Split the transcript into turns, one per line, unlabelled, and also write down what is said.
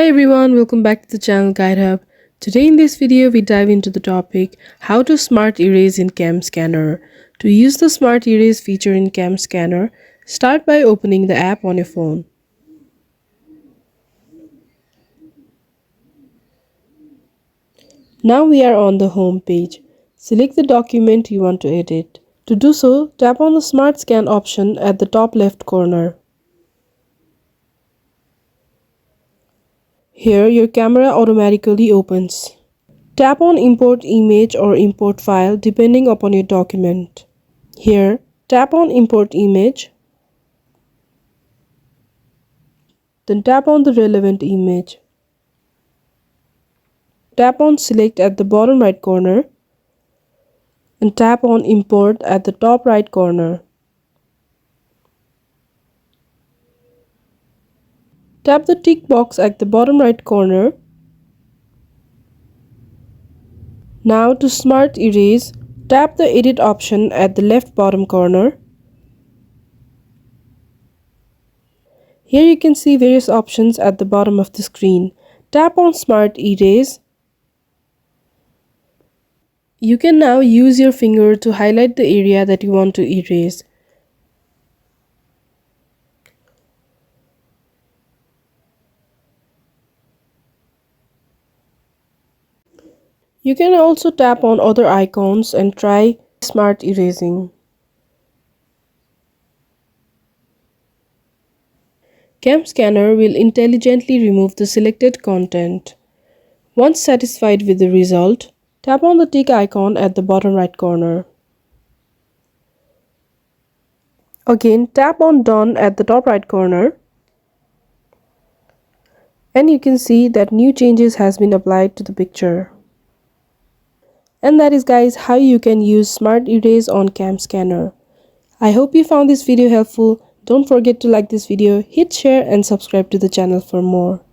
Hi everyone, welcome back to the channel Guide Hub. Today in this video we dive into the topic how to smart erase in CamScanner. To use the smart erase feature in CamScanner, start by opening the app on your phone. Now we are on the home page. Select the document you want to edit. To do so, tap on the Smart Scan option at the top left corner. Here your camera automatically opens. Tap on Import Image or Import File depending upon your document. Here, tap on Import Image. Then tap on the relevant image. Tap on Select at the bottom right corner and tap on Import at the top right corner. Tap the tick box at the bottom right corner. Now to Smart Erase, tap the Edit option at the left bottom corner. Here you can see various options at the bottom of the screen. Tap on Smart Erase. You can now use your finger to highlight the area that you want to erase. You can also tap on other icons and try smart erasing. CamScanner will intelligently remove the selected content. Once satisfied with the result, tap on the tick icon at the bottom right corner. Again, tap on Done at the top right corner. And you can see that new changes has been applied to the picture. And that is guys how you can use Smart Erase on CamScanner. I hope you found this video helpful. Don't forget to like this video, hit share and subscribe to the channel for more.